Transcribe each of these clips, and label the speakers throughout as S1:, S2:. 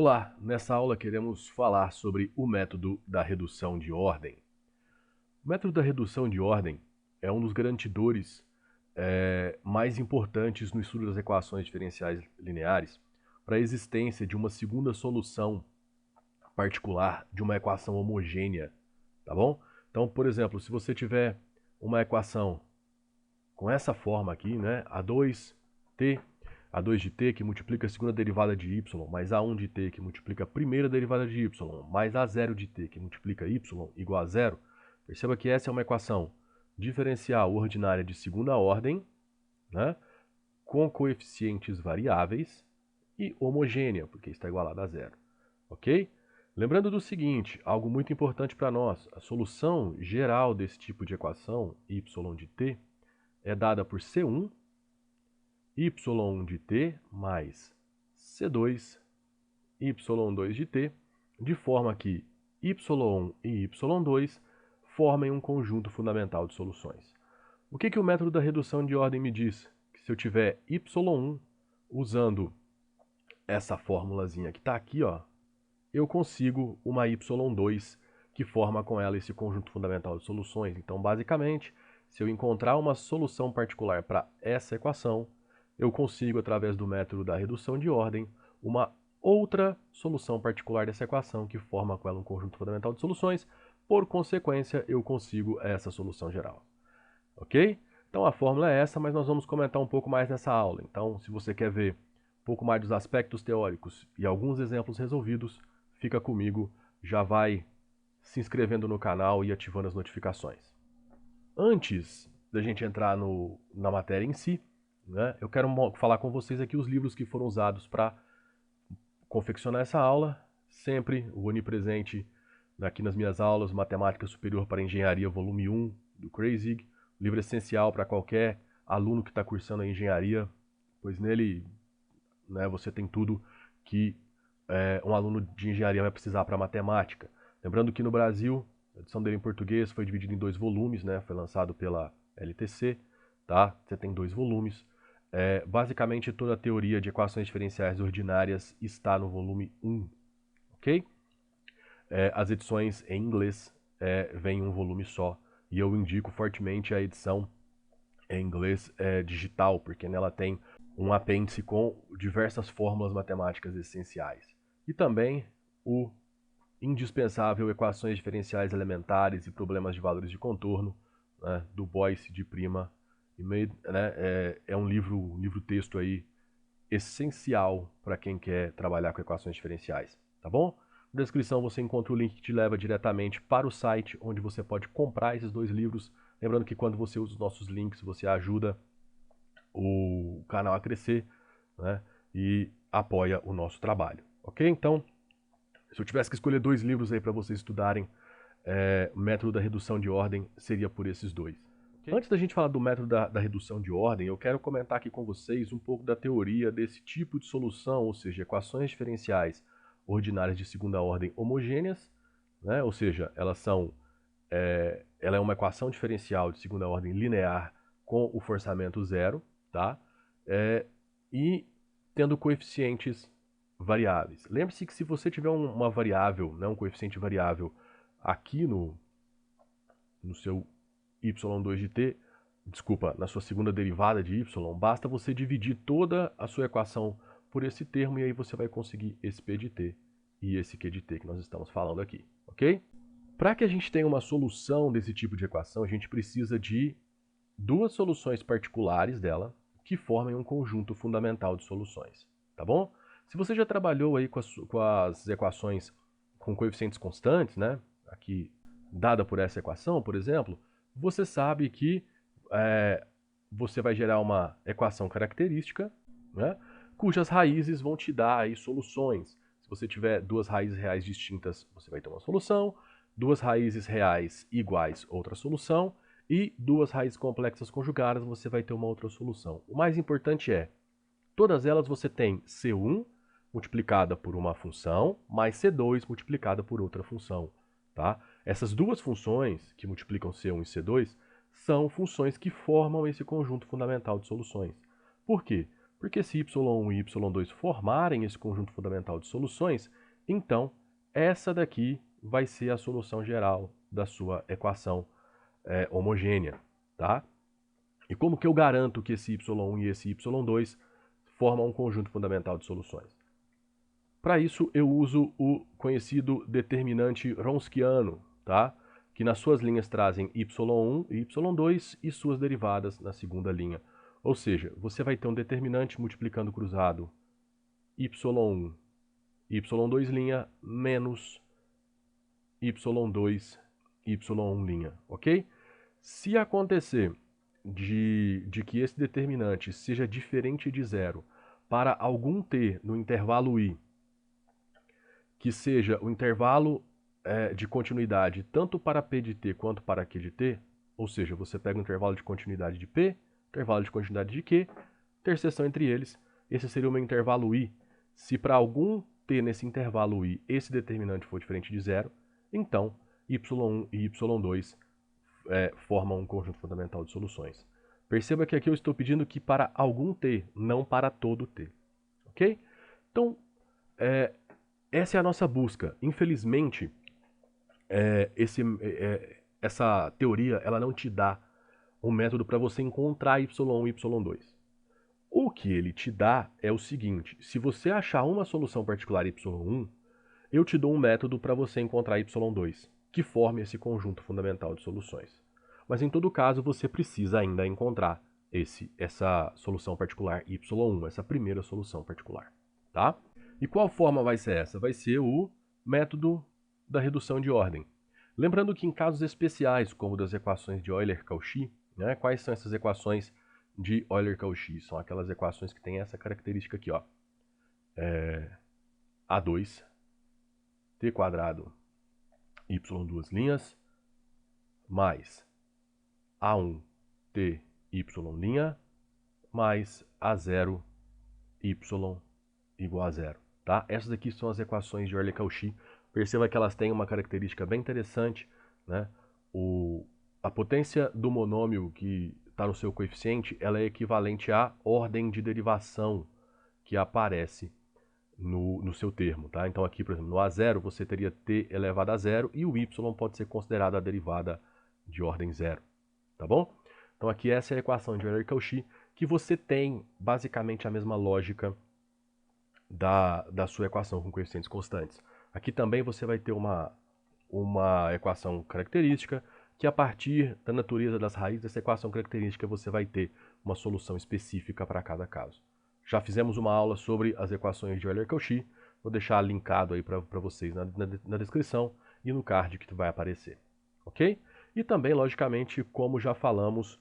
S1: Olá, nessa aula queremos falar sobre o método da redução de ordem. O método da redução de ordem é um dos garantidores mais importantes no estudo das equações diferenciais lineares para a existência de uma segunda solução particular de uma equação homogênea, tá bom? Então, por exemplo, se você tiver uma equação com essa forma aqui, né, A2 de t que multiplica a segunda derivada de y, mais A1 de t que multiplica a primeira derivada de y, mais A0 de t que multiplica y igual a zero. Perceba que essa é uma equação diferencial ordinária de segunda ordem, né, com coeficientes variáveis e homogênea, porque está igualada a zero. Ok? Lembrando do seguinte, algo muito importante para nós, a solução geral desse tipo de equação, y de t, é dada por C1, y1 de t mais C2, y2 de t, de forma que y1 e y2 formem um conjunto fundamental de soluções. O que o método da redução de ordem me diz? Que se eu tiver y1 usando essa formulazinha que está aqui, ó, eu consigo uma y2 que forma com ela esse conjunto fundamental de soluções. Então, basicamente, se eu encontrar uma solução particular para essa equação, eu consigo, através do método da redução de ordem, uma outra solução particular dessa equação que forma com ela um conjunto fundamental de soluções. Por consequência, eu consigo essa solução geral. Ok? Então, a fórmula é essa, mas nós vamos comentar um pouco mais nessa aula. Então, se você quer ver um pouco mais dos aspectos teóricos e alguns exemplos resolvidos, fica comigo, já vai se inscrevendo no canal e ativando as notificações. Antes da gente entrar na matéria em si, né, eu quero falar com vocês aqui os livros que foram usados para confeccionar essa aula, sempre o onipresente aqui nas minhas aulas, Matemática Superior para Engenharia, volume 1, do Kreyszig, livro essencial para qualquer aluno que está cursando a engenharia, pois nele, né, você tem tudo que um aluno de engenharia vai precisar para matemática. Lembrando que no Brasil, a edição dele em português foi dividida em 2 volumes, né? Foi lançado pela LTC, tá? Você tem 2 volumes. Basicamente, toda a teoria de equações diferenciais ordinárias está no volume 1, ok? As edições em inglês vêm em um volume só, e eu indico fortemente a edição em inglês digital, porque nela tem um apêndice com diversas fórmulas matemáticas essenciais. E também o indispensável Equações Diferenciais Elementares e Problemas de Valores de Contorno, né, do Boyce de Prima e Mead, né, é um livro-texto aí essencial para quem quer trabalhar com equações diferenciais, tá bom? Na descrição você encontra o link que te leva diretamente para o site, onde você pode comprar esses 2 livros. Lembrando que quando você usa os nossos links, você ajuda o canal a crescer, né, e apoia o nosso trabalho, ok? Então, se eu tivesse que escolher 2 livros aí para vocês estudarem, o método da redução de ordem seria por esses 2. Okay? Antes da gente falar do método da redução de ordem, eu quero comentar aqui com vocês um pouco da teoria desse tipo de solução, ou seja, equações diferenciais ordinárias de segunda ordem homogêneas, né? Ou seja, ela é uma equação diferencial de segunda ordem linear com o forçamento zero, tá? E tendo coeficientes variáveis. Lembre-se que se você tiver uma variável, né, um coeficiente variável aqui no seu y2 de t, desculpa, na sua segunda derivada de y, basta você dividir toda a sua equação por esse termo e aí você vai conseguir esse p de t e esse q de t que nós estamos falando aqui, ok? Para que a gente tenha uma solução desse tipo de equação, a gente precisa de 2 soluções particulares dela que formem um conjunto fundamental de soluções, tá bom? Se você já trabalhou aí com as equações com coeficientes constantes, né, aqui dada por essa equação, por exemplo, você sabe que você vai gerar uma equação característica, né, cujas raízes vão te dar aí soluções. Se você tiver 2 raízes reais distintas, você vai ter uma solução, 2 raízes reais iguais, outra solução, e 2 raízes complexas conjugadas, você vai ter uma outra solução. O mais importante é, todas elas você tem C1 multiplicada por uma função, mais C2 multiplicada por outra função, tá? Essas 2 funções, que multiplicam C1 e C2, são funções que formam esse conjunto fundamental de soluções. Por quê? Porque se y1 e y2 formarem esse conjunto fundamental de soluções, então essa daqui vai ser a solução geral da sua equação homogênea, tá? E como que eu garanto que esse y1 e esse y2 formam um conjunto fundamental de soluções? Para isso, eu uso o conhecido determinante wronskiano, tá? Que nas suas linhas trazem y1 e y2 e suas derivadas na segunda linha. Ou seja, você vai ter um determinante multiplicando cruzado y1, y2' menos y2, y1', ok? Se acontecer de que esse determinante seja diferente de zero para algum t no intervalo i, que seja o intervalo de continuidade tanto para p de t quanto para q de t, ou seja, você pega o intervalo de continuidade de p, intervalo de continuidade de q, interseção entre eles, esse seria o meu intervalo i. Se para algum t nesse intervalo i esse determinante for diferente de zero, então y1 e y2 formam um conjunto fundamental de soluções. Perceba que aqui eu estou pedindo que para algum t, não para todo t. Ok? Então, essa é a nossa busca. Infelizmente, essa teoria ela não te dá um método para você encontrar y1 e y2. O que ele te dá é o seguinte: se você achar uma solução particular y1, eu te dou um método para você encontrar y2, que forme esse conjunto fundamental de soluções. Mas em todo caso, você precisa ainda encontrar essa solução particular y1, essa primeira solução particular, tá? E qual forma vai ser essa? Vai ser o método da redução de ordem. Lembrando que em casos especiais, como das equações de Euler-Cauchy, né, quais são essas equações de Euler-Cauchy? São aquelas equações que têm essa característica aqui, ó. A2, t quadrado, y2', mais A1, t, y', mais A0, y igual a zero. Tá? Essas aqui são as equações de Euler-Cauchy. Perceba que elas têm uma característica bem interessante, né? A potência do monômio que está no seu coeficiente, ela é equivalente à ordem de derivação que aparece no seu termo. Tá? Então aqui, por exemplo, no A0 você teria t elevado a zero e o y pode ser considerado a derivada de ordem zero. Tá bom? Então aqui essa é a equação de Euler-Cauchy, que você tem basicamente a mesma lógica da sua equação com coeficientes constantes. Aqui também você vai ter uma equação característica, que a partir da natureza das raízes dessa equação característica você vai ter uma solução específica para cada caso. Já fizemos uma aula sobre as equações de Euler-Cauchy, vou deixar linkado aí para vocês na descrição e no card que vai aparecer, ok? E também, logicamente, como já falamos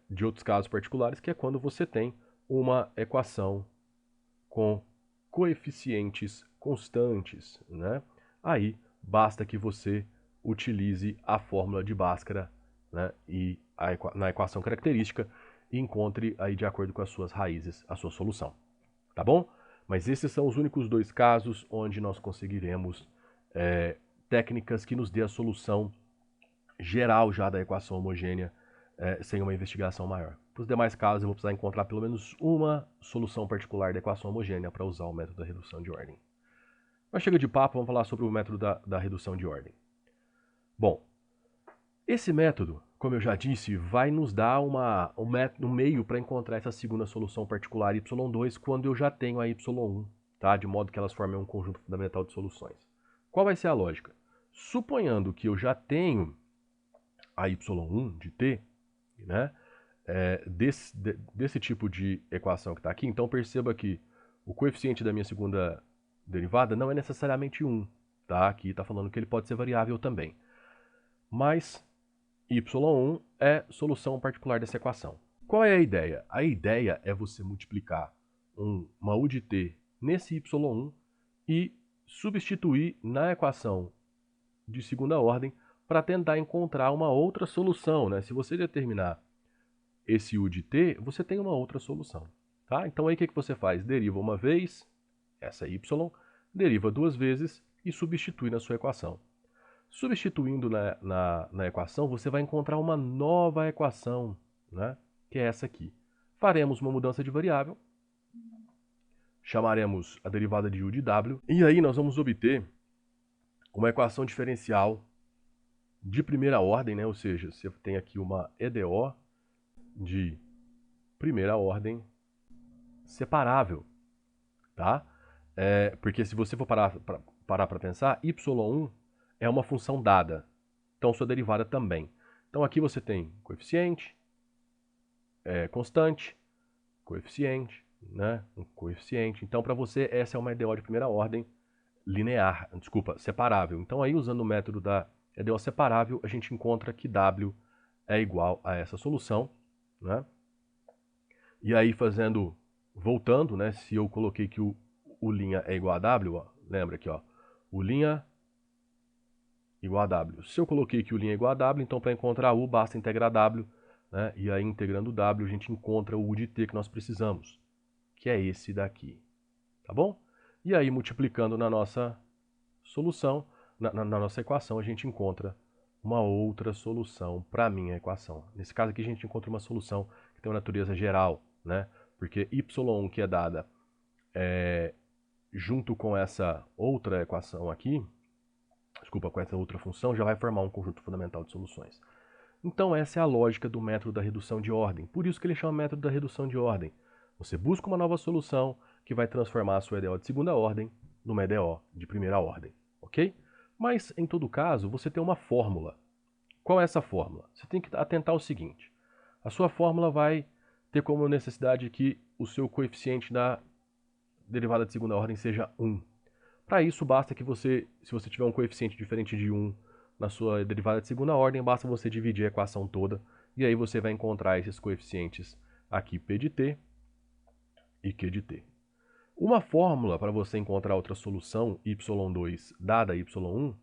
S1: de outros casos particulares, que é quando você tem uma equação com coeficientes constantes, né? Aí basta que você utilize a fórmula de Bhaskara, né? E na equação característica e encontre aí de acordo com as suas raízes a sua solução, tá bom? Mas esses são os únicos dois casos onde nós conseguiremos técnicas que nos dê a solução geral já da equação homogênea sem uma investigação maior. Para os demais casos, eu vou precisar encontrar pelo menos uma solução particular da equação homogênea para usar o método da redução de ordem. Mas chega de papo, vamos falar sobre o método da redução de ordem. Bom, esse método, como eu já disse, vai nos dar um meio para encontrar essa segunda solução particular y2 quando eu já tenho a y1, tá? De modo que elas formem um conjunto fundamental de soluções. Qual vai ser a lógica? Suponhando que eu já tenho a y1 de t, né? Desse tipo de equação que está aqui, então perceba que o coeficiente da minha segunda derivada não é necessariamente 1, tá? Aqui está falando que ele pode ser variável também. Mas y1 é solução particular dessa equação. Qual é a ideia? A ideia é você multiplicar uma u de t nesse y1 e substituir na equação de segunda ordem para tentar encontrar uma outra solução, né? Se você determinar esse u de t, você tem uma outra solução, tá? Então aí o que você faz? Deriva uma vez, essa y, deriva duas vezes e substitui na sua equação. Substituindo na equação, você vai encontrar uma nova equação, né? Que é essa aqui. faremos uma mudança de variável, chamaremos a derivada de u de w, e aí nós vamos obter uma equação diferencial de primeira ordem, né? Ou seja, você tem aqui uma EDO de primeira ordem separável, tá? Porque se você for parar para pensar, y1 é uma função dada, então sua derivada também. Então aqui você tem coeficiente, constante, coeficiente, né? Um coeficiente. Então para você essa é uma EDO de primeira ordem linear, desculpa, separável. Então aí usando o método da EDO separável, a gente encontra que W é igual a essa solução, né? E aí voltando, né? Se eu coloquei que o linha é igual a W, ó, lembra aqui, ó, o linha igual a W. Se eu coloquei que o linha é igual a W, então para encontrar U basta integrar W, né? E aí integrando W a gente encontra o U de T que nós precisamos, que é esse daqui, tá bom? E aí multiplicando na nossa solução, na nossa equação, a gente encontra uma outra solução para a minha equação. Nesse caso aqui a gente encontra uma solução que tem uma natureza geral, né? Porque y1 que é dada junto com essa outra equação aqui, desculpa, com essa outra função, já vai formar um conjunto fundamental de soluções. Então essa é a lógica do método da redução de ordem. Por isso que ele chama método da redução de ordem. Você busca uma nova solução que vai transformar a sua EDO de segunda ordem numa EDO de primeira ordem, ok? Mas, em todo caso, você tem uma fórmula. Qual é essa fórmula? Você tem que atentar ao seguinte. A sua fórmula vai ter como necessidade que o seu coeficiente da derivada de segunda ordem seja 1. Para isso, basta que se você tiver um coeficiente diferente de 1 na sua derivada de segunda ordem, basta você dividir a equação toda, e aí você vai encontrar esses coeficientes aqui, P de T e Q de T. Uma fórmula para você encontrar outra solução, y2 dada y1,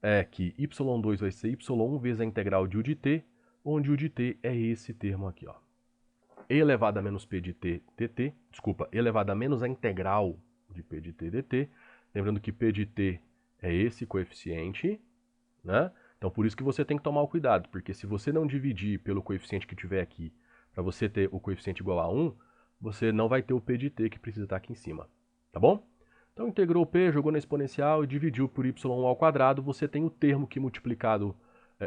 S1: é que y2 vai ser y1 vezes a integral de u de t, onde u de t é esse termo aqui, ó. E elevado a menos p de t dt, desculpa, elevado a menos a integral de p de t dt, lembrando que p de t é esse coeficiente, né? Então por isso que você tem que tomar o cuidado, porque se você não dividir pelo coeficiente que tiver aqui, para você ter o coeficiente igual a 1, você não vai ter o p de t que precisa estar aqui em cima, tá bom? Então integrou o p, jogou na exponencial e dividiu por y1 ao quadrado, você tem o termo que multiplicado,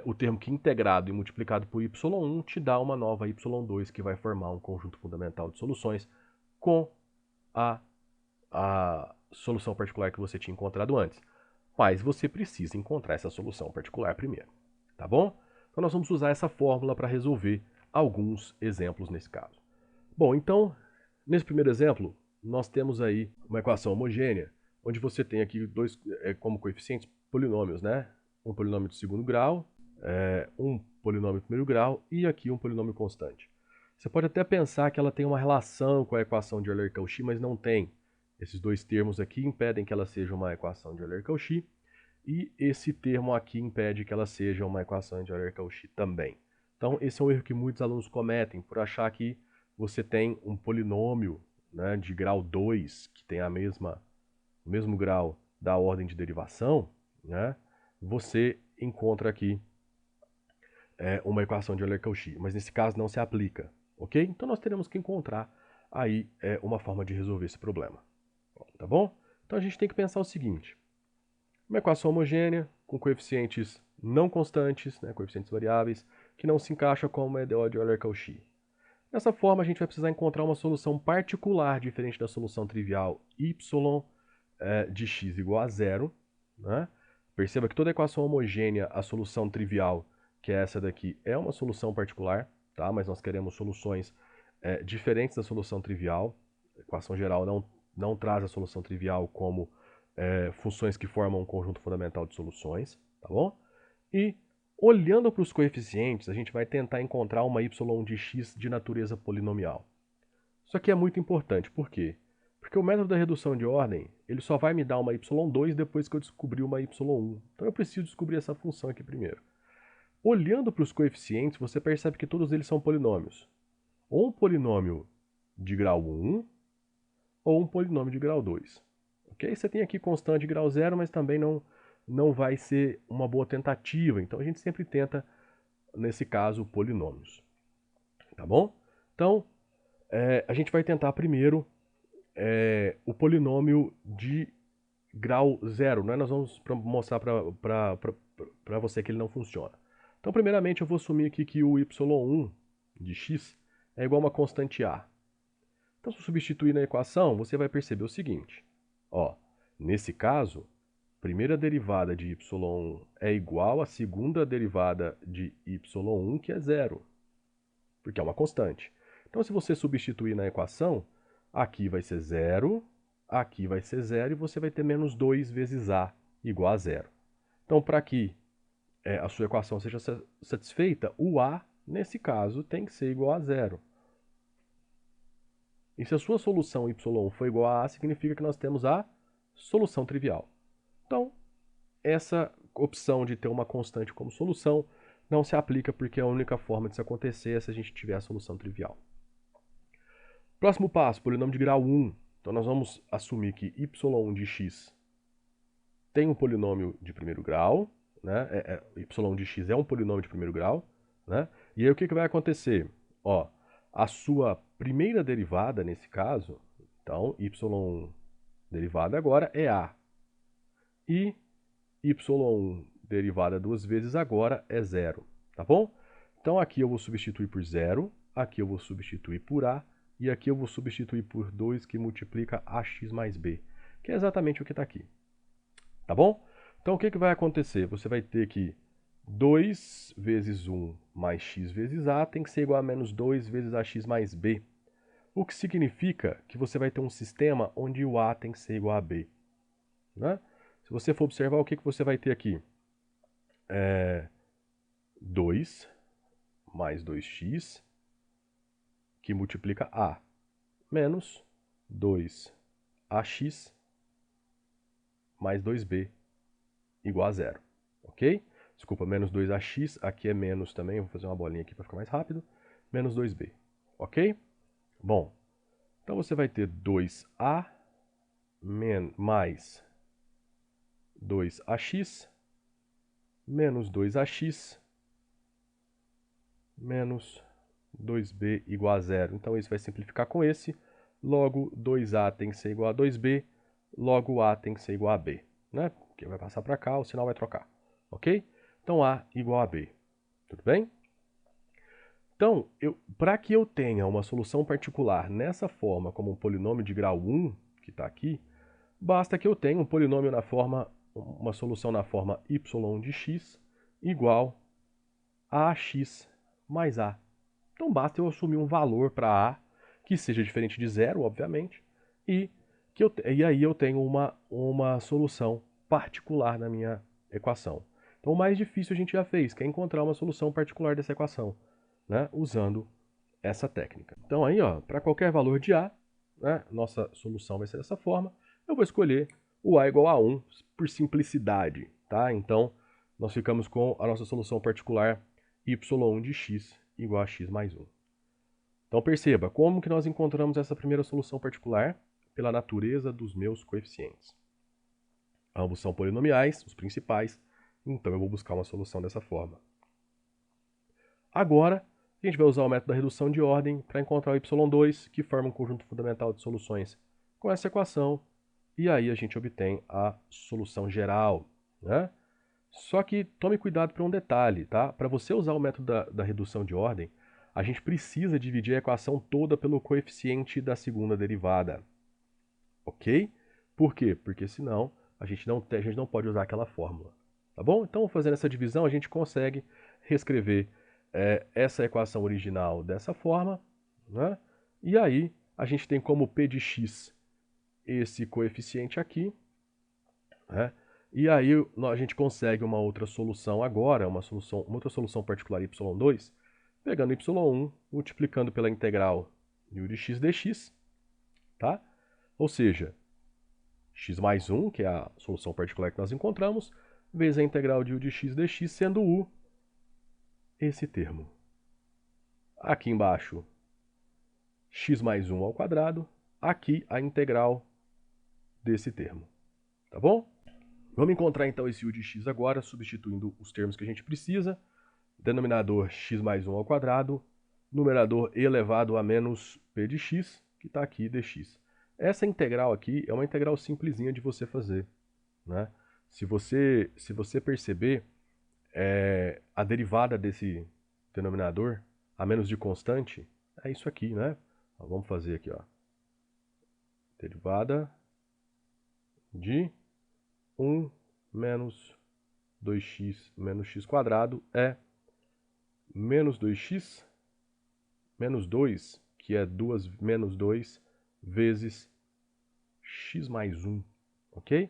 S1: o termo que integrado e multiplicado por y1 te dá uma nova y2 que vai formar um conjunto fundamental de soluções com a solução particular que você tinha encontrado antes. Mas você precisa encontrar essa solução particular primeiro, tá bom? Então nós vamos usar essa fórmula para resolver alguns exemplos nesse caso. Bom, então, nesse primeiro exemplo, nós temos aí uma equação homogênea, onde você tem aqui dois como coeficientes polinômios, né? Um polinômio de segundo grau, um polinômio de primeiro grau e aqui um polinômio constante. Você pode até pensar que ela tem uma relação com a equação de Euler-Cauchy, mas não tem. Esses dois termos aqui impedem que ela seja uma equação de Euler-Cauchy e esse termo aqui impede que ela seja uma equação de Euler-Cauchy também. Então, esse é um erro que muitos alunos cometem por achar que você tem um polinômio, né, de grau 2, que tem o mesmo grau da ordem de derivação, né, você encontra aqui uma equação de Euler-Cauchy, mas nesse caso não se aplica, ok? Então nós teremos que encontrar aí uma forma de resolver esse problema, tá bom? Então a gente tem que pensar o seguinte, uma equação homogênea com coeficientes não constantes, né, coeficientes variáveis, que não se encaixa com uma EDO de Euler-Cauchy. Dessa forma, a gente vai precisar encontrar uma solução particular diferente da solução trivial y de x igual a zero, né? Perceba que toda equação homogênea, a solução trivial, que é essa daqui, é uma solução particular, tá? Mas nós queremos soluções diferentes da solução trivial. A equação geral não traz a solução trivial como funções que formam um conjunto fundamental de soluções, tá bom? E olhando para os coeficientes, a gente vai tentar encontrar uma y de x de natureza polinomial. Isso aqui é muito importante, por quê? Porque o método da redução de ordem, ele só vai me dar uma y2 depois que eu descobrir uma y1. Então eu preciso descobrir essa função aqui primeiro. Olhando para os coeficientes, você percebe que todos eles são polinômios. Ou um polinômio de grau 1, ou um polinômio de grau 2. Ok? Você tem aqui constante de grau 0, mas também não vai ser uma boa tentativa. Então a gente sempre tenta, nesse caso, polinômios. Tá bom? Então, a gente vai tentar primeiro o polinômio de grau zero, né? Nós vamos mostrar para você que ele não funciona. Então, primeiramente, eu vou assumir aqui que o y1 de x é igual a uma constante a. Então, se eu substituir na equação, você vai perceber o seguinte. Ó, nesse caso, a primeira derivada de y1 é igual à segunda derivada de y1, que é zero, porque é uma constante. Então, se você substituir na equação, aqui vai ser zero, aqui vai ser zero, e você vai ter menos 2 vezes a igual a zero. Então, para que a sua equação seja satisfeita, o a, nesse caso, tem que ser igual a zero. E se a sua solução y1 for igual a significa que nós temos a solução trivial. Então, essa opção de ter uma constante como solução não se aplica porque a única forma disso acontecer é se a gente tiver a solução trivial. Próximo passo, polinômio de grau 1. Então, nós vamos assumir que y1 de x tem um polinômio de primeiro grau, né? Y de x é um polinômio de primeiro grau, né? E aí o que vai acontecer? Ó, a sua primeira derivada, nesse caso, então, y derivada agora é a. E y derivada duas vezes agora é zero, tá bom? Então, aqui eu vou substituir por zero, aqui eu vou substituir por a, e aqui eu vou substituir por 2, que multiplica ax mais b, que é exatamente o que está aqui. Tá bom? Então, o que vai acontecer? Você vai ter que 2 vezes 1 mais x vezes a tem que ser igual a menos 2 vezes ax mais b. O que significa que você vai ter um sistema onde o a tem que ser igual a b. Né? Se você for observar, o que você vai ter aqui? 2 mais 2x, que multiplica a, menos 2ax mais 2b igual a zero, ok? Desculpa, menos 2ax, aqui é menos também, vou fazer uma bolinha aqui para ficar mais rápido, menos 2b, ok? Bom, então você vai ter 2a mais 2ax menos 2ax menos 2b igual a zero. Então, isso vai simplificar com esse. Logo, 2a tem que ser igual a 2b. Logo, a tem que ser igual a b. Né? Porque vai passar para cá, o sinal vai trocar. Ok? Então, a igual a b. Tudo bem? Então, para que eu tenha uma solução particular nessa forma, como um polinômio de grau 1, que está aqui, basta que eu tenha um polinômio na forma, uma solução na forma y de x igual a ax mais a. Então, basta eu assumir um valor para a que seja diferente de zero, obviamente, e aí eu tenho uma solução particular na minha equação. Então, o mais difícil a gente já fez, que é encontrar uma solução particular dessa equação, né, usando essa técnica. Então, aí, para qualquer valor de a, né, nossa solução vai ser dessa forma. Eu vou escolher o a igual a 1 por simplicidade, tá? Então, nós ficamos com a nossa solução particular y1 de x igual a x mais 1. Então, perceba, como que nós encontramos essa primeira solução particular? Pela natureza dos meus coeficientes. Ambos são polinomiais, os principais, então eu vou buscar uma solução dessa forma. Agora, a gente vai usar o método da redução de ordem para encontrar o y2, que forma um conjunto fundamental de soluções com essa equação, e aí a gente obtém a solução geral, né? Só que tome cuidado para um detalhe, tá? Para você usar o método da redução de ordem, a gente precisa dividir a equação toda pelo coeficiente da segunda derivada, ok? Por quê? Porque senão a gente não pode usar aquela fórmula, tá bom? Então, fazendo essa divisão, a gente consegue reescrever essa equação original dessa forma, né? E aí a gente tem como p de x esse coeficiente aqui, né? E aí a gente consegue uma outra solução agora, uma outra solução particular y2, pegando y1, multiplicando pela integral de de x dx, tá? Ou seja, x mais 1, que é a solução particular que nós encontramos, vezes a integral de u de x dx, sendo u esse termo. Aqui embaixo, x mais 1 ao quadrado, aqui a integral desse termo, tá bom? Vamos encontrar então esse u de x agora, substituindo os termos que a gente precisa. Denominador x mais 1 ao quadrado, numerador elevado a menos p de x, que está aqui dx. Essa integral aqui é uma integral simplesinha de você fazer, né? Se você perceber, a derivada desse denominador, a menos de constante, é isso aqui, né? Então, vamos fazer aqui, ó. Derivada de 1 menos 2x menos x quadrado é menos 2x menos 2, que é menos 2 vezes x mais 1, ok?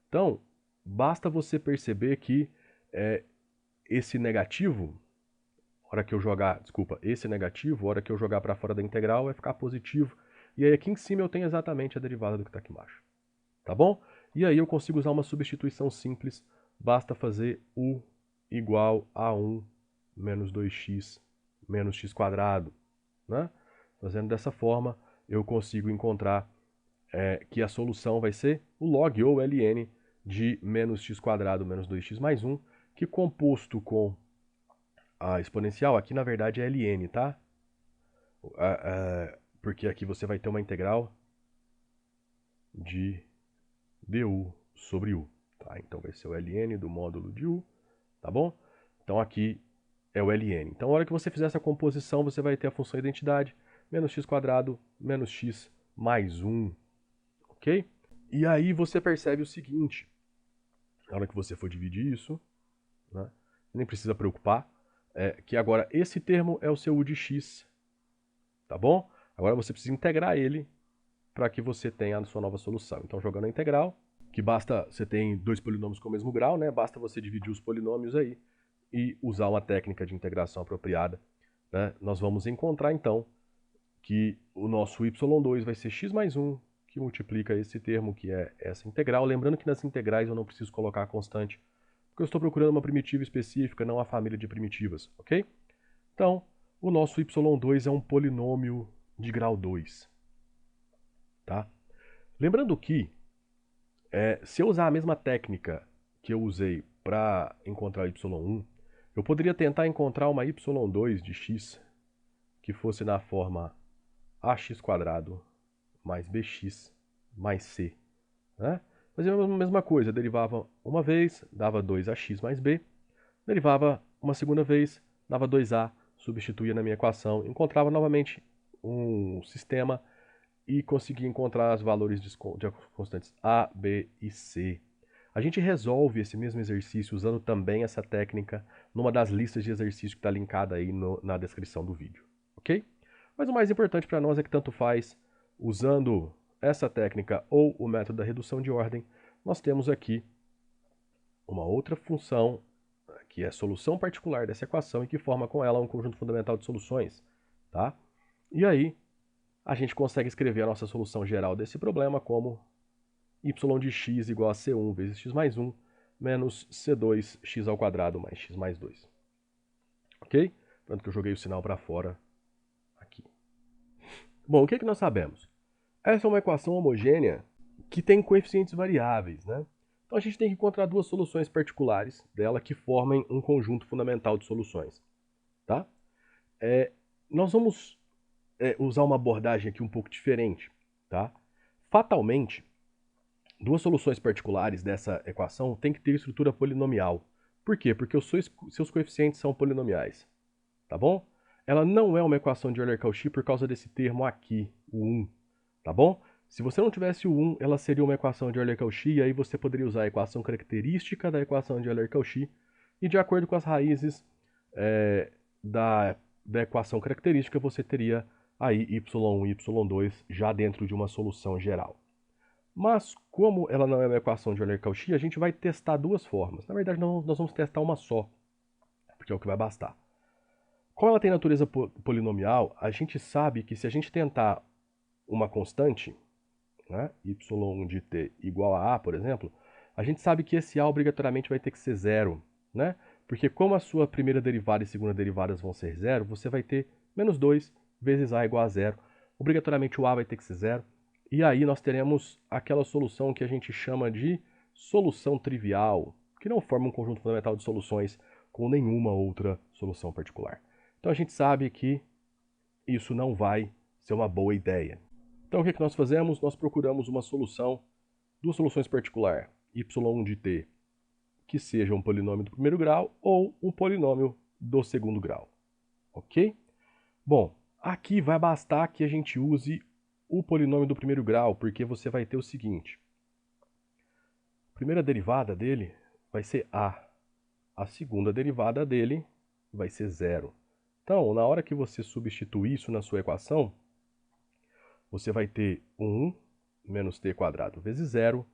S1: Então, basta você perceber que esse negativo, hora que eu jogar, esse negativo, hora que eu jogar para fora da integral, vai ficar positivo. E aí aqui em cima eu tenho exatamente a derivada do que está aqui embaixo. Tá bom? E aí eu consigo usar uma substituição simples. Basta fazer u igual a 1 menos 2x menos x quadrado, né? Fazendo dessa forma, eu consigo encontrar que a solução vai ser o log ou ln de menos x quadrado menos 2x mais 1, que composto com a exponencial, aqui na verdade é ln, tá? Porque aqui você vai ter uma integral de du sobre u. Tá? Então vai ser o ln do módulo de u, tá bom? Então aqui é o ln. Então na hora que você fizer essa composição, você vai ter a função identidade, menos x quadrado, menos x mais 1, ok? E aí você percebe o seguinte, na hora que você for dividir isso, né, nem precisa preocupar, que agora esse termo é o seu u de x, tá bom? Agora você precisa integrar ele para que você tenha a sua nova solução. Então jogando a integral, que basta, você tem dois polinômios com o mesmo grau, né? Basta você dividir os polinômios aí e usar uma técnica de integração apropriada, né? Nós vamos encontrar então que o nosso y2 vai ser x mais 1, que multiplica esse termo, que é essa integral. Lembrando que nas integrais eu não preciso colocar a constante, porque eu estou procurando uma primitiva específica, não a família de primitivas, ok? Então, o nosso y2 é um polinômio de grau 2, tá? Lembrando que, se eu usar a mesma técnica que eu usei para encontrar o y1, eu poderia tentar encontrar uma y2 de x que fosse na forma ax² mais bx mais c, né? Fazia a mesma coisa, derivava uma vez, dava 2ax mais b, derivava uma segunda vez, dava 2a, substituía na minha equação, encontrava novamente um sistema e conseguia encontrar os valores de constantes a, b e c. A gente resolve esse mesmo exercício usando também essa técnica numa das listas de exercícios que está linkada aí na descrição do vídeo, ok? Mas o mais importante para nós é que tanto faz, usando essa técnica ou o método da redução de ordem, nós temos aqui uma outra função que é a solução particular dessa equação e que forma com ela um conjunto fundamental de soluções, tá? E aí, a gente consegue escrever a nossa solução geral desse problema como y de x igual a c1 vezes x mais 1 menos c2x² mais x mais 2. Ok? Tanto que eu joguei o sinal para fora aqui. Bom, o que nós sabemos? Essa é uma equação homogênea que tem coeficientes variáveis, né? Então a gente tem que encontrar duas soluções particulares dela que formem um conjunto fundamental de soluções, tá? Nós vamos usar uma abordagem aqui um pouco diferente, tá? Fatalmente, duas soluções particulares dessa equação têm que ter estrutura polinomial. Por quê? Porque os seus coeficientes são polinomiais, tá bom? Ela não é uma equação de Euler-Cauchy por causa desse termo aqui, o 1, tá bom? Se você não tivesse o 1, ela seria uma equação de Euler-Cauchy, e aí você poderia usar a equação característica da equação de Euler-Cauchy, e de acordo com as raízes da equação característica, você teria aí y1 e y2 já dentro de uma solução geral. Mas, como ela não é uma equação de Euler-Cauchy, a gente vai testar duas formas. Na verdade, nós vamos testar uma só, porque é o que vai bastar. Como ela tem natureza polinomial, a gente sabe que se a gente tentar uma constante, né, y1 de t igual a, por exemplo, a gente sabe que esse a obrigatoriamente vai ter que ser zero, né? Porque como a sua primeira derivada e segunda derivadas vão ser zero, você vai ter menos 2 vezes a igual a zero. Obrigatoriamente o a vai ter que ser zero. E aí nós teremos aquela solução que a gente chama de solução trivial, que não forma um conjunto fundamental de soluções com nenhuma outra solução particular. Então a gente sabe que isso não vai ser uma boa ideia. Então o que nós fazemos? Nós procuramos uma solução, duas soluções particulares, y1 de t, que seja um polinômio do primeiro grau ou um polinômio do segundo grau. Ok? Bom, aqui vai bastar que a gente use o polinômio do primeiro grau, porque você vai ter o seguinte. A primeira derivada dele vai ser a. A segunda derivada dele vai ser 0. Então, na hora que você substituir isso na sua equação, você vai ter 1 menos t quadrado vezes 0,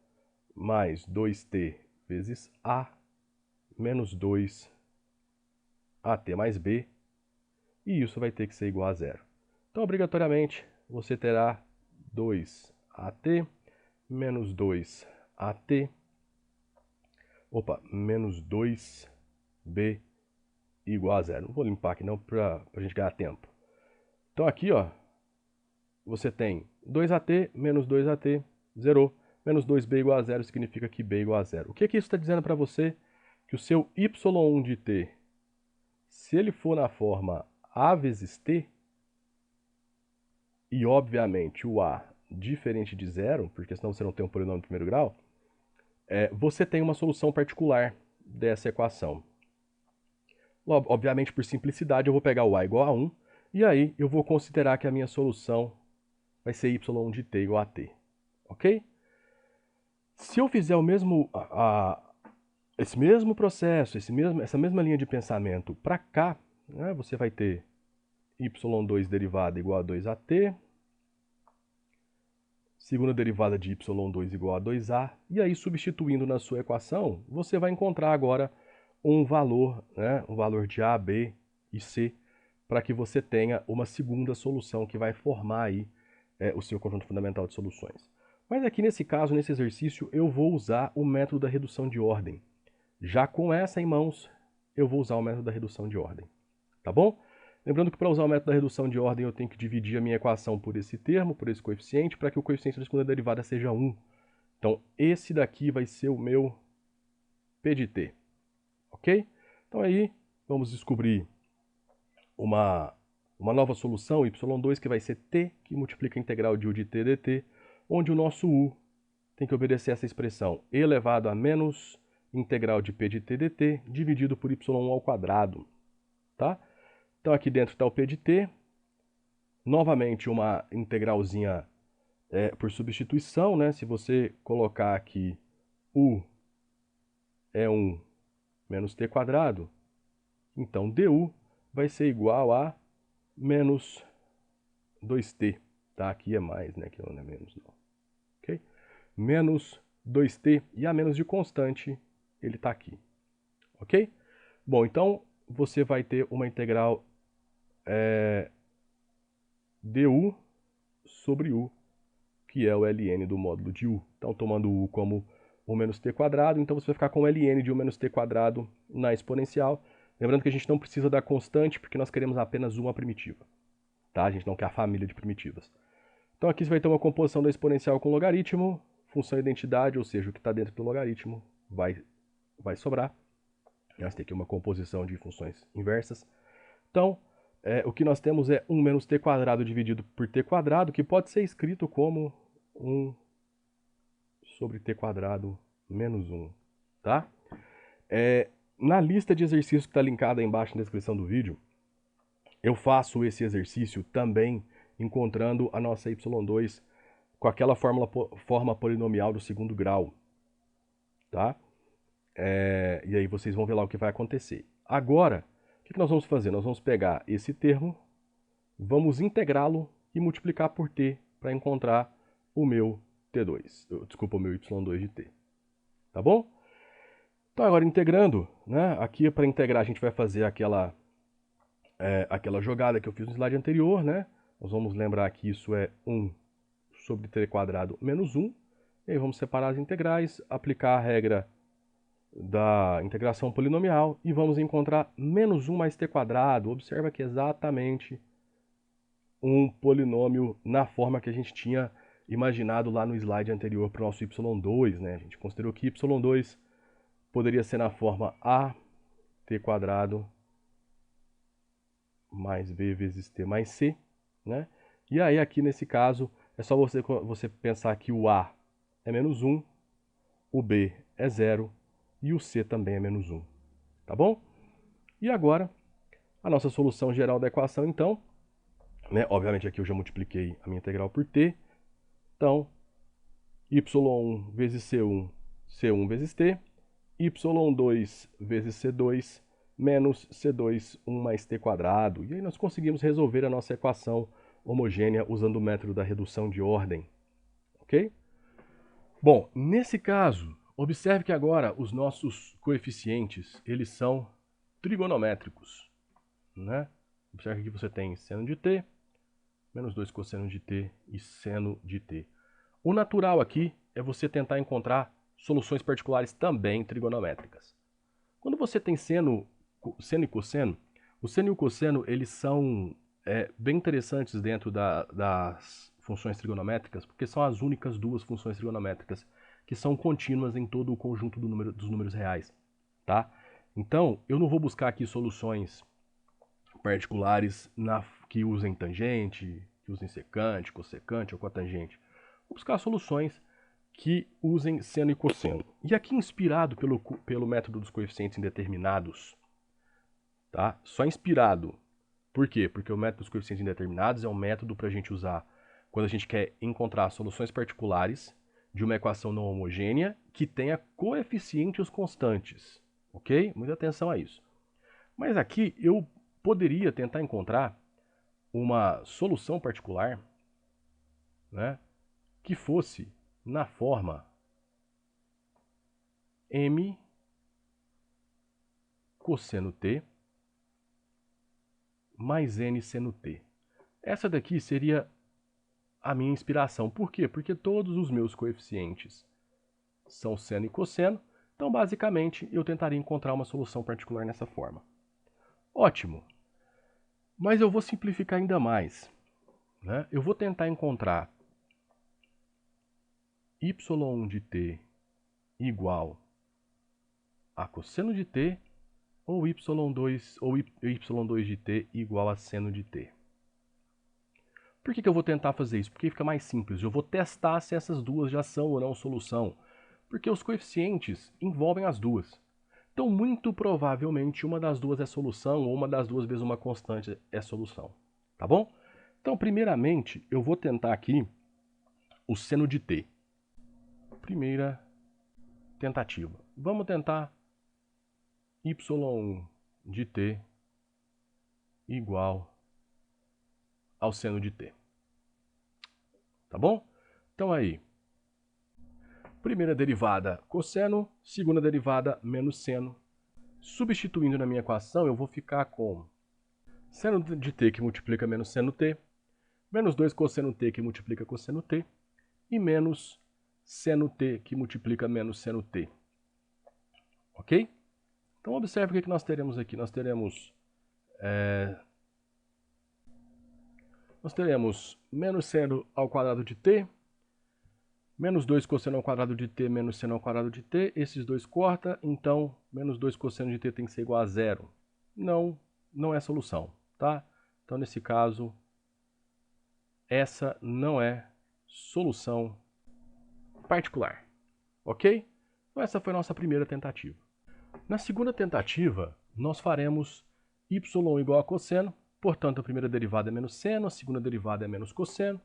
S1: mais 2t vezes a, menos 2 at mais b, e isso vai ter que ser igual a 0. Então, obrigatoriamente, você terá 2at menos 2at, menos 2b igual a 0. Não vou limpar aqui não para a gente ganhar tempo. Então aqui, ó, você tem 2at menos 2at, zerou, menos 2b igual a 0 significa que b igual a 0. O que isso está dizendo para você? Que o seu y1 de t, se ele for na forma a vezes t, e obviamente o a diferente de 0, porque senão você não tem um polinômio de primeiro grau, você tem uma solução particular dessa equação. Obviamente, por simplicidade, eu vou pegar o a igual a 1, e aí eu vou considerar que a minha solução vai ser y1 de t igual a t. Ok? Se eu fizer o mesmo, esse mesmo processo, essa mesma linha de pensamento para cá, né, você vai ter y2 derivada igual a 2at, segunda derivada de y2 igual a 2a, e aí substituindo na sua equação, você vai encontrar agora um valor, né, um valor de a, b e c, para que você tenha uma segunda solução que vai formar aí o seu conjunto fundamental de soluções. Mas aqui nesse caso, nesse exercício, eu vou usar o método da redução de ordem. Já com essa em mãos, eu vou usar o método da redução de ordem. Tá bom? Lembrando que para usar o método da redução de ordem, eu tenho que dividir a minha equação por esse termo, por esse coeficiente, para que o coeficiente da segunda derivada seja 1. Então, esse daqui vai ser o meu P de t. Ok? Então aí, vamos descobrir uma nova solução, y2, que vai ser t, que multiplica a integral de u de t dt, onde o nosso u tem que obedecer essa expressão e elevado a menos integral de p de t dt, dividido por y1 ao quadrado. Tá? Então aqui dentro está o p de t, novamente uma integralzinha por substituição, né? Se você colocar aqui u é 1 menos t quadrado, então du vai ser igual a menos 2t, tá? Aqui é mais, né? Aqui não é menos, não. Ok? Menos 2t, e a menos de constante, ele está aqui. Ok? Bom, então você vai ter uma integral du sobre u, que é o ln do módulo de u. Então, tomando u como 1 menos t quadrado, então você vai ficar com ln de 1 menos t quadrado na exponencial. Lembrando que a gente não precisa da constante, porque nós queremos apenas uma primitiva. Tá? A gente não quer a família de primitivas. Então aqui você vai ter uma composição da exponencial com logaritmo, função identidade, ou seja, o que está dentro do logaritmo vai sobrar. Nós temos aqui uma composição de funções inversas. Então, o que nós temos é 1 menos t quadrado dividido por t quadrado, que pode ser escrito como 1 sobre t quadrado menos 1. Tá? Na lista de exercícios que está linkada aí embaixo na descrição do vídeo, eu faço esse exercício também encontrando a nossa y2 com aquela forma polinomial do segundo grau. Tá? E aí vocês vão ver lá o que vai acontecer. Agora, o que nós vamos fazer? Nós vamos pegar esse termo, vamos integrá-lo e multiplicar por t para encontrar o meu t2. Desculpa, o meu y2 de t. Tá bom? Então agora integrando, né? Aqui para integrar a gente vai fazer aquela jogada que eu fiz no slide anterior, né? Nós vamos lembrar que isso é 1 sobre t quadrado menos 1. E aí vamos separar as integrais, aplicar a regra da integração polinomial e vamos encontrar menos 1 mais t quadrado. Observa que é exatamente um polinômio na forma que a gente tinha imaginado lá no slide anterior para o nosso y2, né? A gente considerou que y2 poderia ser na forma a t quadrado mais b vezes t mais c, né? E aí aqui nesse caso é só você pensar que o A é menos 1, o B é 0 e o C também é menos 1, tá bom? E agora, a nossa solução geral da equação, então, né? Obviamente aqui eu já multipliquei a minha integral por t, então, y1 vezes c1, c1 vezes t, y2 vezes c2, menos c2, 1 mais t quadrado. E aí nós conseguimos resolver a nossa equação homogênea usando o método da redução de ordem, ok? Bom, nesse caso, observe que agora os nossos coeficientes, eles são trigonométricos, né? Observe que você tem seno de t, menos 2 cosseno de t e seno de t. O natural aqui é você tentar encontrar soluções particulares também trigonométricas. Quando você tem seno e cosseno, o seno e o cosseno eles são bem interessantes dentro das funções trigonométricas, porque são as únicas duas funções trigonométricas que são contínuas em todo o conjunto dos números reais, tá? Então, eu não vou buscar aqui soluções particulares que usem tangente, que usem secante, cossecante ou cotangente. Vou buscar soluções que usem seno e cosseno. E aqui inspirado pelo método dos coeficientes indeterminados, tá? Só inspirado. Por quê? Porque o método dos coeficientes indeterminados é um método para a gente usar quando a gente quer encontrar soluções particulares de uma equação não homogênea que tenha coeficientes constantes, ok? Muita atenção a isso. Mas aqui eu poderia tentar encontrar uma solução particular, né, que fosse na forma m cosseno t mais n seno t. Essa daqui seria a minha inspiração. Por quê? Porque todos os meus coeficientes são seno e cosseno, então basicamente eu tentaria encontrar uma solução particular nessa forma. Ótimo! Mas eu vou simplificar ainda mais, né? Eu vou tentar encontrar y1 de t igual a cosseno de t ou y2 de t igual a seno de t. Por que eu vou tentar fazer isso? Porque fica mais simples. Eu vou testar se essas duas já são ou não solução. Porque os coeficientes envolvem as duas. Então, muito provavelmente, uma das duas é solução ou uma das duas vezes uma constante é solução. Tá bom? Então, primeiramente, eu vou tentar aqui o seno de t. Primeira tentativa. Vamos tentar y de t igual ao seno de t. Tá bom? Então aí, primeira derivada cosseno, segunda derivada menos seno. Substituindo na minha equação, eu vou ficar com seno de t que multiplica menos seno t, menos 2 cosseno t que multiplica cosseno t, e menos seno t que multiplica menos seno t. Ok? Então observe o que nós teremos aqui. Nós teremos menos seno ao quadrado de t, menos 2 cosseno ao quadrado de t menos seno ao quadrado de t. Esses dois cortam, então menos 2 cosseno de t tem que ser igual a zero. Não é solução, tá? Então nesse caso, essa não é solução particular, ok? Então essa foi a nossa primeira tentativa. Na segunda tentativa, nós faremos y igual a cosseno, portanto a primeira derivada é menos seno, a segunda derivada é menos cosseno,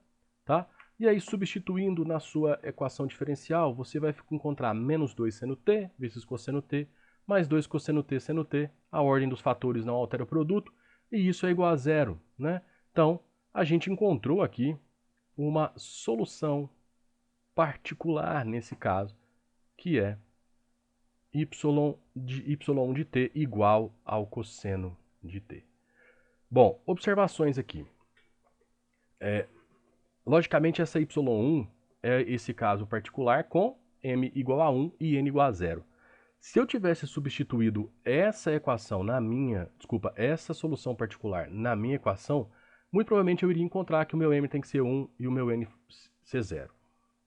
S1: tá? E aí, substituindo na sua equação diferencial, você vai encontrar menos 2 seno t vezes cosseno t, mais 2 cosseno t seno t, a ordem dos fatores não altera o produto, e isso é igual a zero, né? Então, a gente encontrou aqui uma solução particular nesse caso, que é y1 de t igual ao cosseno de t. Bom, observações aqui. Logicamente, essa y1 é esse caso particular com m igual a 1 e n igual a 0. Se eu tivesse substituído essa equação essa solução particular na minha equação, muito provavelmente eu iria encontrar que o meu m tem que ser 1 e o meu n ser 0.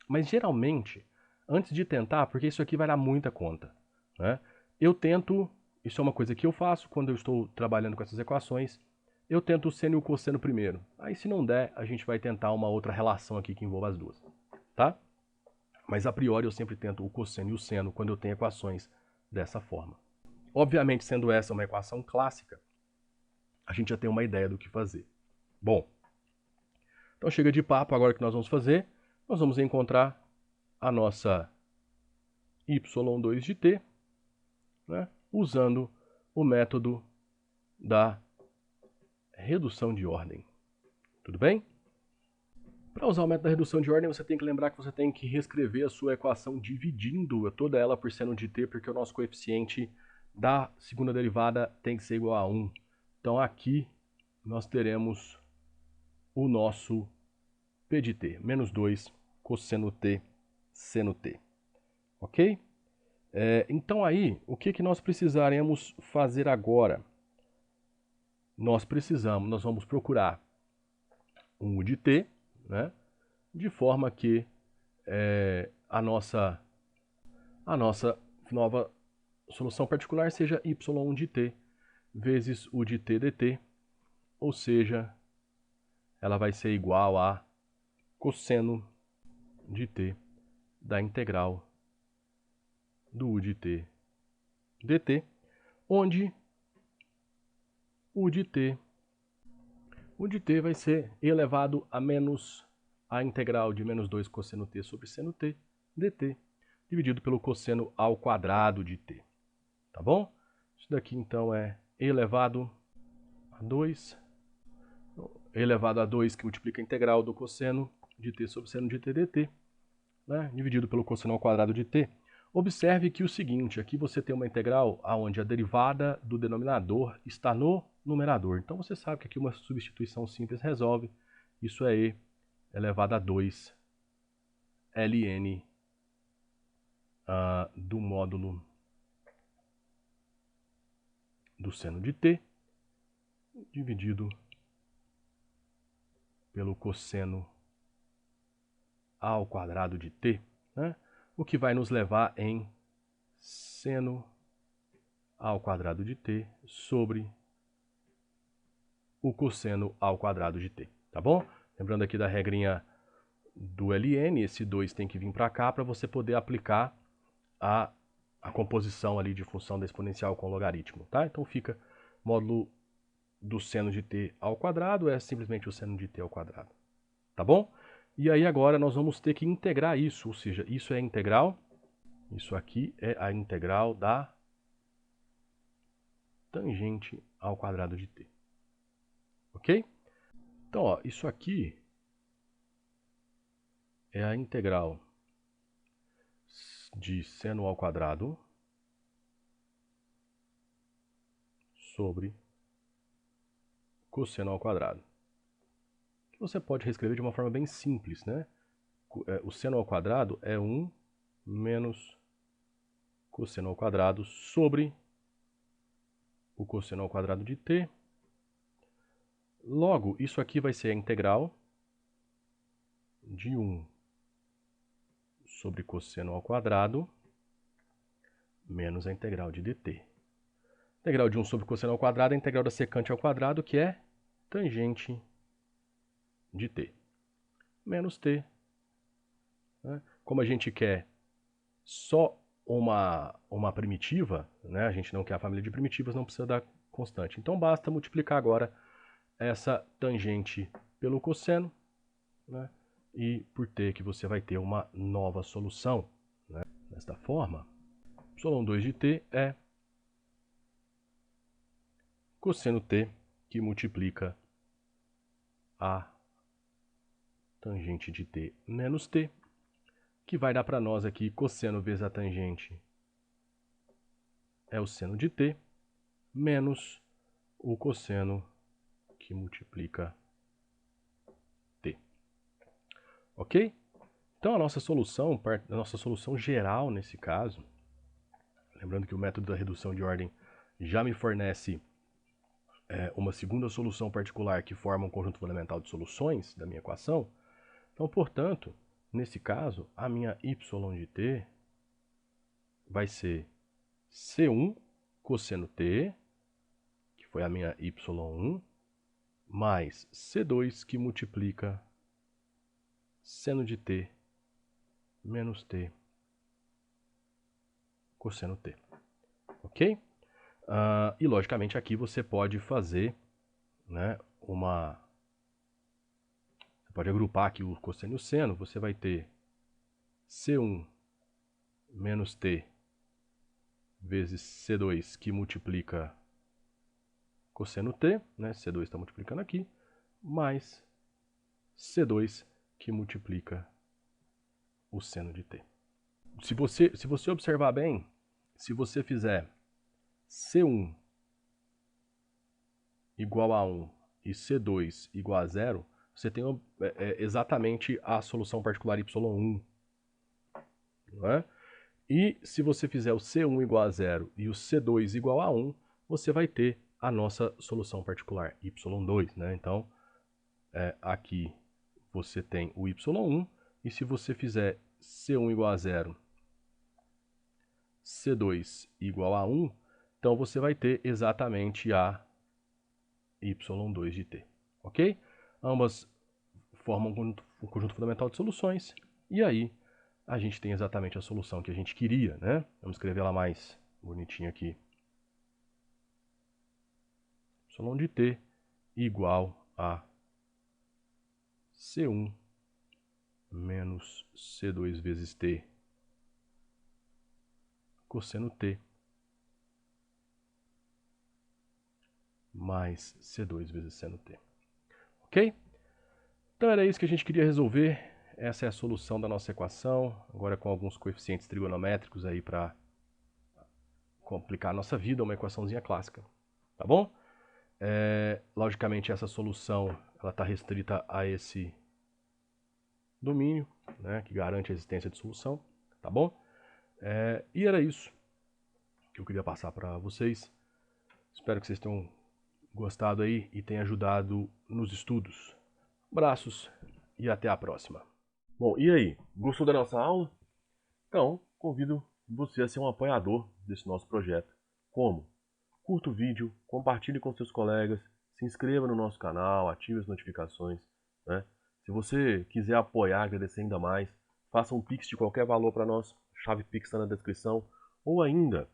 S1: Mas geralmente, antes de tentar, porque isso aqui vai dar muita conta, né? Eu tento, isso é uma coisa que eu faço quando eu estou trabalhando com essas equações, eu tento o seno e o cosseno primeiro. Aí, se não der, a gente vai tentar uma outra relação aqui que envolva as duas, tá? Mas, a priori, eu sempre tento o cosseno e o seno quando eu tenho equações dessa forma. Obviamente, sendo essa uma equação clássica, a gente já tem uma ideia do que fazer. Bom, então chega de papo, agora o que nós vamos fazer? Nós vamos encontrar a nossa y2 de t, né, usando o método da redução de ordem. Tudo bem? Para usar o método da redução de ordem, você tem que lembrar que você tem que reescrever a sua equação dividindo toda ela por seno de t, porque o nosso coeficiente da segunda derivada tem que ser igual a 1. Então aqui nós teremos o nosso p de t, menos 2 cosseno t seno t. Ok? Então aí, o que nós precisaremos fazer agora? Nós vamos procurar um u de t, né? De forma que a nossa nova solução particular seja y1 de t vezes u de t dt, ou seja, ela vai ser igual a cosseno de t da integral do u de t dt, onde u de t vai ser elevado a menos a integral de menos 2 cosseno t sobre seno t dt, dividido pelo cosseno ao quadrado de t. Tá bom? Isso daqui, então, é elevado a 2, que multiplica a integral do cosseno de t sobre seno de t dt, né, dividido pelo cosseno ao quadrado de t. Observe que o seguinte, aqui você tem uma integral onde a derivada do denominador está no numerador. Então, você sabe que aqui uma substituição simples resolve. Isso é e elevado a 2 ln do módulo do seno de t, dividido pelo cosseno ao quadrado de t, né? O que vai nos levar em seno ao quadrado de t sobre o cosseno ao quadrado de t, tá bom? Lembrando aqui da regrinha do ln, esse 2 tem que vir para cá para você poder aplicar a composição ali de função da exponencial com logaritmo, tá? Então fica módulo do seno de t ao quadrado é simplesmente o seno de t ao quadrado, tá bom? E aí agora nós vamos ter que integrar isso, ou seja, isso é a integral, isso aqui é a integral da tangente ao quadrado de t, ok? Então, ó, isso aqui é a integral de seno ao quadrado sobre cosseno ao quadrado. Você pode reescrever de uma forma bem simples, né? O seno ao quadrado é 1 menos cosseno ao quadrado sobre o cosseno ao quadrado de t. Logo, isso aqui vai ser a integral de 1 sobre cosseno ao quadrado menos a integral de dt. A integral de 1 sobre cosseno ao quadrado é a integral da secante ao quadrado, que é tangente de t, menos t. Né? Como a gente quer só uma primitiva, né? A gente não quer a família de primitivas, não precisa dar constante. Então basta multiplicar agora essa tangente pelo cosseno, né? E por t que você vai ter uma nova solução, né? Desta forma, y2 de t é cosseno t que multiplica a tangente de t menos t, que vai dar para nós aqui cosseno vezes a tangente é o seno de t, menos o cosseno que multiplica t. Ok? Então a nossa solução geral nesse caso, lembrando que o método da redução de ordem já me fornece uma segunda solução particular que forma um conjunto fundamental de soluções da minha equação. Então, portanto, nesse caso, a minha y de t vai ser C1 cosseno t, que foi a minha y1, mais C2 que multiplica seno de t menos t cosseno t. Ok? E logicamente aqui você pode fazer, né, você pode agrupar aqui o cosseno e o seno. Você vai ter C1 menos t vezes C2 que multiplica cosseno t, né? C2 está multiplicando aqui, mais C2 que multiplica o seno de t. Se você observar bem, se você fizer C1 igual a 1 e C2 igual a 0, você tem exatamente a solução particular y1. Não é? E se você fizer o C1 igual a 0 e o C2 igual a 1, você vai ter a nossa solução particular y2. Né? Então, aqui você tem o y1, e se você fizer C1 igual a 0, C2 igual a 1, então você vai ter exatamente a y2 de t. Ok? Ambas formam um conjunto fundamental de soluções, e aí a gente tem exatamente a solução que a gente queria, né? Vamos escrever ela mais bonitinha aqui. Y de t igual a C1 menos C2 vezes t cosseno t mais C2 vezes seno t. Ok? Então era isso que a gente queria resolver. Essa é a solução da nossa equação, agora com alguns coeficientes trigonométricos aí para complicar a nossa vida, uma equaçãozinha clássica. Tá bom? Logicamente essa solução ela está restrita a esse domínio, né, que garante a existência de solução, tá bom? E era isso que eu queria passar para vocês. Espero que vocês tenham gostado aí e tenha ajudado nos estudos. Abraços e até a próxima. Bom, e aí? Gostou da nossa aula? Então, convido você a ser um apoiador desse nosso projeto. Como? Curta o vídeo, compartilhe com seus colegas, se inscreva no nosso canal, ative as notificações, né? Se você quiser apoiar, agradecer ainda mais, faça um Pix de qualquer valor para nós, chave Pix está na descrição, ou ainda,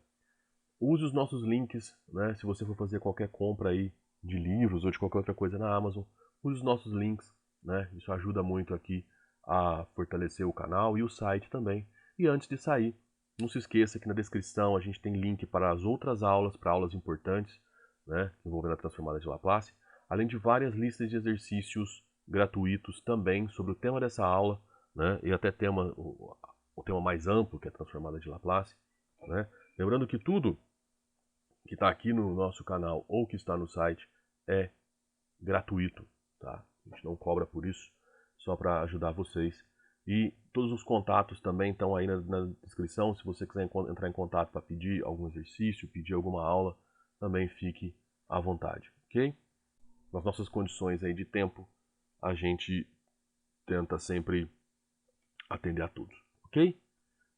S1: use os nossos links, né? Se você for fazer qualquer compra aí de livros ou de qualquer outra coisa na Amazon, use os nossos links, né? Isso ajuda muito aqui a fortalecer o canal e o site também. E antes de sair, não se esqueça que na descrição a gente tem link para as outras aulas, para aulas importantes, né, envolvendo a transformada de Laplace, além de várias listas de exercícios gratuitos também sobre o tema dessa aula, né, e até o tema mais amplo, que é a transformada de Laplace. Né. Lembrando que tudo que está aqui no nosso canal ou que está no site é gratuito. Tá? A gente não cobra por isso, só para ajudar vocês. E todos os contatos também estão aí na descrição. Se você quiser entrar em contato para pedir algum exercício, pedir alguma aula, também fique à vontade, ok? Nas nossas condições aí de tempo, a gente tenta sempre atender a todos, ok?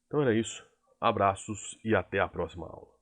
S1: Então era isso. Abraços e até a próxima aula.